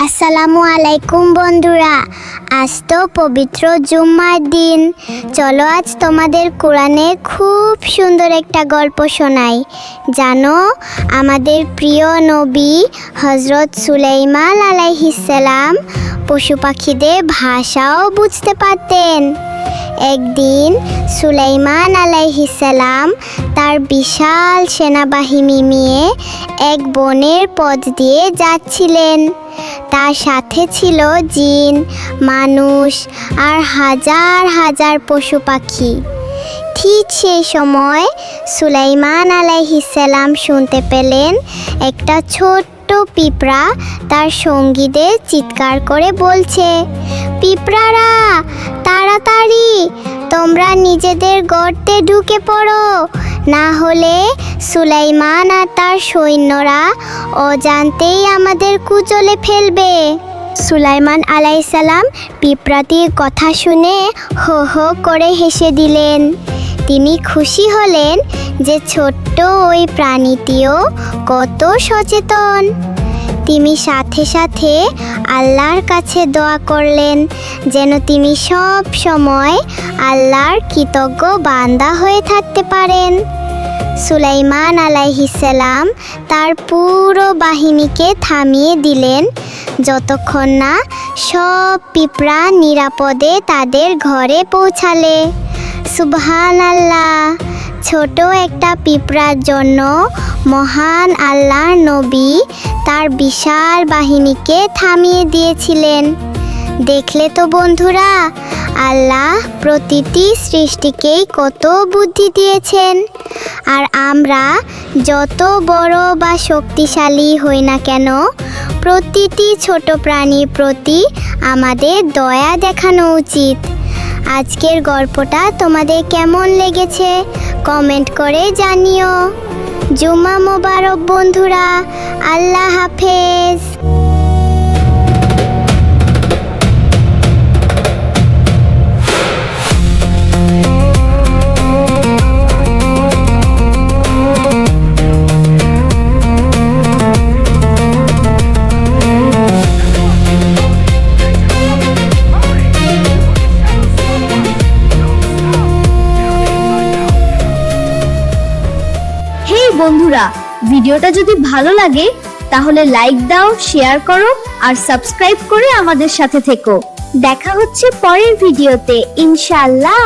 আসসালামু আলাইকুম বন্ধুরা, আজ তো পবিত্র জুম্মার দিন। চলো আজ তোমাদের কোরআনে খুব সুন্দর একটা গল্প শোনাই। জানো, আমাদের প্রিয় নবী হজরত সুলাইমান আলাইহিসসালাম পশু পাখিদের ভাষাও বুঝতে পারতেন। একদিন সুলাইমান আলাইহিসসালাম তার বিশাল সেনাবাহিনী নিয়ে এক বনের পথ দিয়ে যাচ্ছিলেন। তার সাথে ছিল জিন, মানুষ আর হাজার হাজার পশু পাখি। ঠিক সেই সময় সুলাইমান আলাইহিসসালাম শুনতে পেলেন একটা ছোট্ট পিঁপড়া তার সঙ্গীদের চিৎকার করে বলছে, পিঁপড়ারা তাড়াতাড়ি তোমরা নিজেদের গর্তে ঢুকে পড়ো, না হলে সুলাইমান আর তার সৈন্যরা অজান্তেই আমাদের কুচলে ফেলবে। সুলাইমান আলাইহিসসালাম পিঁপড়াটির কথা শুনে হো হো করে হেসে দিলেন। তিনি খুশি হলেন যে ছোট্ট ওই প্রাণীটিও কত সচেতন। তিনি সাথে সাথে আল্লাহর কাছে দোয়া করলেন যেন তিনি সব সময় আল্লাহর কৃতজ্ঞ বান্দা হয়ে থাকতে পারেন। সুলাইমান আলাইহিসসালাম তার পুরো বাহিনীকে থামিয়ে দিলেন যতক্ষণ না সব পিঁপড়া নিরাপদে তাদের ঘরে পৌঁছালে। সুবহানাল্লাহ! ছোট একটা পিঁপড়ার জন্য মহান আল্লাহর নবী তার বিশাল বাহিনীকে থামিয়ে দিয়েছিলেন। দেখলে তো বন্ধুরা, আল্লাহ প্রতিটি সৃষ্টিকেই কত বুদ্ধি দিয়েছেন। আর আমরা যত বড় বা শক্তিশালী হই না কেন, প্রতিটি ছোট প্রাণীর প্রতি আমাদের দয়া দেখানো উচিত। আজকের গল্পটা তোমাদের কেমন লেগেছে কমেন্ট করে জানিও। জুম্মা মোবারক বন্ধুরা, আল্লাহ হাফেজ। বন্ধুরা, ভিডিওটা যদি ভালো লাগে তাহলে লাইক দাও, শেয়ার করো আর সাবস্ক্রাইব করে আমাদের সাথে থেকো। দেখা হচ্ছে পরের ভিডিওতে ইনশাআল্লাহ।